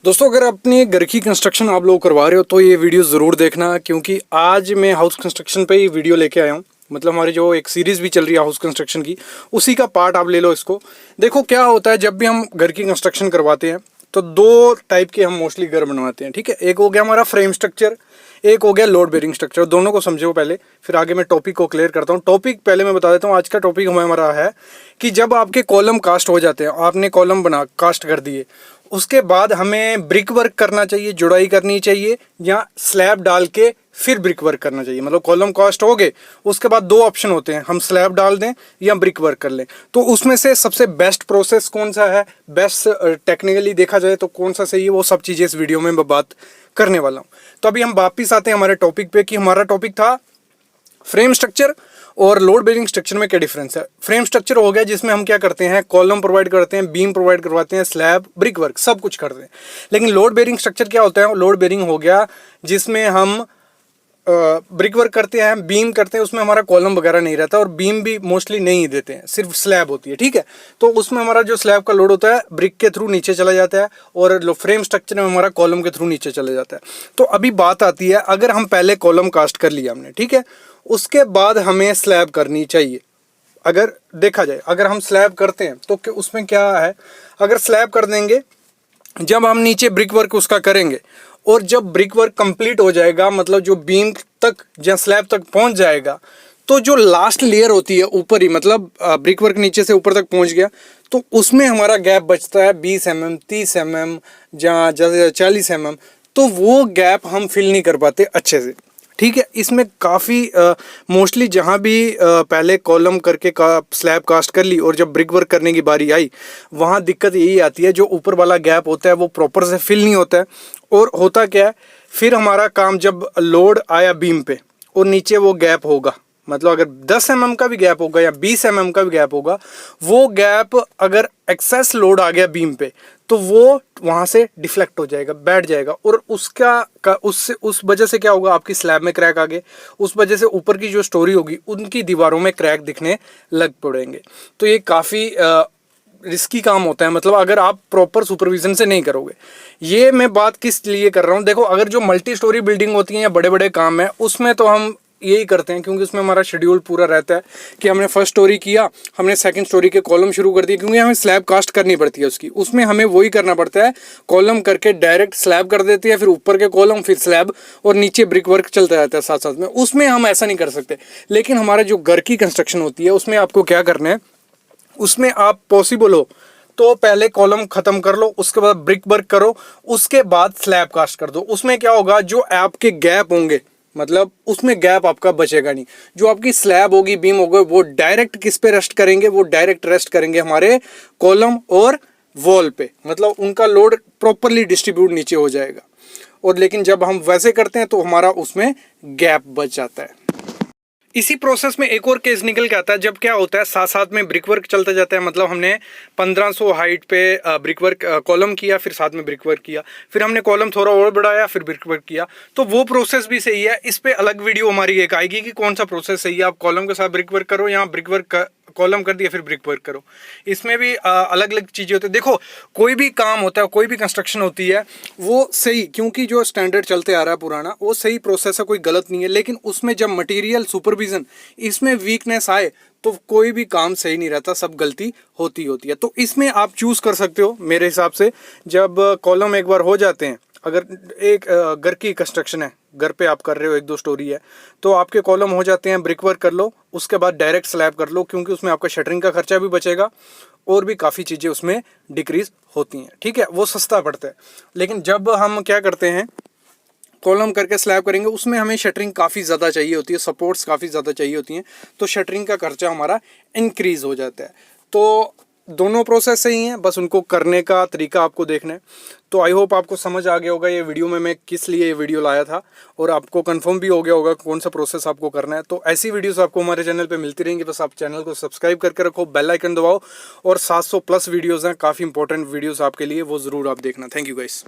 दोस्तों, अगर अपनी घर की कंस्ट्रक्शन आप लोग करवा रहे हो तो ये वीडियो ज़रूर देखना, क्योंकि आज मैं हाउस कंस्ट्रक्शन पे ही वीडियो लेके आया हूँ। मतलब हमारी जो एक सीरीज़ भी चल रही है हाउस कंस्ट्रक्शन की, उसी का पार्ट आप ले लो इसको। देखो क्या होता है, जब भी हम घर की कंस्ट्रक्शन करवाते हैं तो दो टाइप के हम मोस्टली घर बनवाते हैं। ठीक है, एक हो गया हमारा फ्रेम स्ट्रक्चर, एक हो गया लोड बेरिंग स्ट्रक्चर। दोनों को समझो पहले, फिर आगे मैं टॉपिक को क्लियर करता हूँ। टॉपिक पहले मैं बता देता हूँ। आज का टॉपिक हमारा है कि जब आपके कॉलम कास्ट हो जाते हैं, आपने कॉलम बना कास्ट कर दिए, उसके बाद हमें ब्रिक वर्क करना चाहिए, जुड़ाई करनी चाहिए, या स्लैब डाल के फिर ब्रिक वर्क करना चाहिए। मतलब कॉलम कास्ट हो गए, उसके बाद दो ऑप्शन होते हैं, हम स्लैब डाल दें या ब्रिक वर्क कर लें। तो उसमें से सबसे बेस्ट प्रोसेस कौन सा है, बेस्ट टेक्निकली देखा जाए तो कौन सा सही है, वो सब चीज़ें इस वीडियो में मैं बात करने वाला हूँ। तो अभी हम वापिस आते हैं हमारे टॉपिक पे कि हमारा टॉपिक था फ्रेम स्ट्रक्चर और लोड बेरिंग स्ट्रक्चर में क्या डिफरेंस है। फ्रेम स्ट्रक्चर हो गया जिसमें हम क्या करते हैं, कॉलम प्रोवाइड करते हैं, बीम प्रोवाइड करवाते हैं, स्लैब, ब्रिक वर्क सब कुछ करते हैं। लेकिन लोड बेरिंग स्ट्रक्चर क्या होता है, लोड बेरिंग हो गया जिसमें हम ब्रिक वर्क करते हैं, बीम करते हैं, उसमें हमारा कॉलम वगैरह नहीं रहता और बीम भी मोस्टली नहीं देते हैं, सिर्फ स्लैब होती है। ठीक है, तो उसमें हमारा जो स्लैब का लोड होता है ब्रिक के थ्रू नीचे चला जाता है और फ्रेम स्ट्रक्चर में हमारा कॉलम के थ्रू नीचे चला जाता है। तो अभी बात आती है, अगर हम पहले कॉलम कास्ट कर लिया हमने, ठीक है, उसके बाद हमें स्लैब करनी चाहिए। अगर देखा जाए, अगर हम स्लैब करते हैं तो उसमें क्या है, अगर स्लैब कर देंगे, जब हम नीचे ब्रिक वर्क उसका करेंगे और जब ब्रिक वर्क कंप्लीट हो जाएगा, मतलब जो बीम तक या स्लैब तक पहुंच जाएगा, तो जो लास्ट लेयर होती है ऊपर ही, मतलब ब्रिक वर्क नीचे से ऊपर तक पहुंच गया, तो उसमें हमारा गैप बचता है 20 mm, 30 mm या ज़्यादा 40 mm। तो वो गैप हम फिल नहीं कर पाते अच्छे से। ठीक है, इसमें काफ़ी मोस्टली जहाँ भी पहले कॉलम करके स्लैब कास्ट कर ली और जब ब्रिक वर्क करने की बारी आई, वहाँ दिक्कत यही आती है, जो ऊपर वाला गैप होता है वो प्रॉपर से फिल नहीं होता है। और होता क्या है, फिर हमारा काम जब लोड आया बीम पे और नीचे वो गैप होगा, मतलब अगर 10 mm का भी गैप होगा या 20 mm का भी गैप होगा, वो गैप अगर एक्सेस लोड आ गया बीम पे तो वो वहाँ से डिफ्लेक्ट हो जाएगा, बैठ जाएगा, और उससे उस वजह से क्या होगा, आपकी स्लैब में क्रैक आ गए, उस वजह से ऊपर की जो स्टोरी होगी उनकी दीवारों में क्रैक दिखने लग पड़ेंगे। तो ये काफ़ी रिस्की काम होता है, मतलब अगर आप प्रॉपर सुपरविजन से नहीं करोगे। ये मैं बात किस लिए कर रहा हूँ, देखो अगर जो मल्टी स्टोरी बिल्डिंग होती है या बड़े बड़े काम है, उसमें तो हम यही करते हैं, क्योंकि उसमें हमारा शेड्यूल पूरा रहता है कि हमने फर्स्ट स्टोरी किया, हमने सेकंड स्टोरी के कॉलम शुरू कर दिए, क्योंकि हमें स्लैब कास्ट करनी पड़ती है उसकी, उसमें हमें वही करना पड़ता है, कॉलम करके डायरेक्ट स्लैब कर देते हैं, फिर ऊपर के कॉलम, फिर स्लैब, और नीचे ब्रिक वर्क चलता रहता है साथ साथ में। उसमें हम ऐसा नहीं कर सकते। लेकिन हमारा जो घर की कंस्ट्रक्शन होती है, उसमें आपको क्या करना है, उसमें आप पॉसिबल हो तो पहले कॉलम खत्म कर लो, उसके बाद ब्रिक वर्क करो, उसके बाद स्लैब कास्ट कर दो। उसमें क्या होगा, जो आपके गैप होंगे, मतलब उसमें गैप आपका बचेगा नहीं। जो आपकी स्लैब होगी, बीम होगा, वो डायरेक्ट किस पे रेस्ट करेंगे, वो डायरेक्ट रेस्ट करेंगे हमारे कॉलम और वॉल पे, मतलब उनका लोड प्रॉपरली डिस्ट्रीब्यूट नीचे हो जाएगा। और लेकिन जब हम वैसे करते हैं तो हमारा उसमें गैप बच जाता है। इसी प्रोसेस में एक और केस निकल के आता है, जब क्या होता है, साथ साथ में ब्रिक वर्क चलता जाता है। मतलब हमने 1500 हाइट पे ब्रिक वर्क कॉलम किया, फिर साथ में ब्रिक वर्क किया, फिर हमने कॉलम थोड़ा और बढ़ाया, फिर ब्रिक वर्क किया, तो वो प्रोसेस भी सही है। इस पे अलग वीडियो हमारी एक आएगी कि कौन सा प्रोसेस सही है, आप कॉलम के साथ ब्रिक वर्क करो या ब्रिक वर्क कॉलम कर दिया फिर ब्रिक वर्क करो। इसमें भी अलग अलग चीज़ें होती है। देखो कोई भी काम होता है, कोई भी कंस्ट्रक्शन होती है, वो सही, क्योंकि जो स्टैंडर्ड चलते आ रहा है पुराना, वो सही प्रोसेस है, कोई गलत नहीं है। लेकिन उसमें जब मटेरियल सुपरविजन इसमें वीकनेस आए तो कोई भी काम सही नहीं रहता, सब गलती होती है। तो इसमें आप चूज कर सकते हो मेरे हिसाब से, जब कॉलम एक बार हो जाते हैं, अगर एक घर की कंस्ट्रक्शन है, घर पे आप कर रहे हो, एक दो स्टोरी है, तो आपके कॉलम हो जाते हैं, ब्रिक वर्क कर लो, उसके बाद डायरेक्ट स्लैब कर लो, क्योंकि उसमें आपका शटरिंग का खर्चा भी बचेगा और भी काफ़ी चीज़ें उसमें डिक्रीज होती हैं। ठीक है, वो सस्ता पड़ता है। लेकिन जब हम क्या करते हैं, कॉलम करके स्लैब करेंगे, उसमें हमें शटरिंग काफ़ी ज़्यादा चाहिए होती है, सपोर्ट्स काफ़ी ज़्यादा चाहिए होती हैं, तो शटरिंग का खर्चा हमारा इंक्रीज़ हो जाता है। तो दोनों प्रोसेस सही हैं, बस उनको करने का तरीका आपको देखना है। तो आई होप आपको समझ आ गया होगा ये वीडियो में मैं किस लिए ये वीडियो लाया था, और आपको कंफर्म भी हो गया होगा कौन सा प्रोसेस आपको करना है। तो ऐसी वीडियोस आपको हमारे चैनल पे मिलती रहेंगी, बस आप चैनल को सब्सक्राइब करके रखो, बेल आइकन दबाओ, और 700+ वीडियोज़ हैं, काफ़ी इंपॉर्टेंट वीडियोज़ आपके लिए, वो ज़रूर आप देखना। Thank you guys.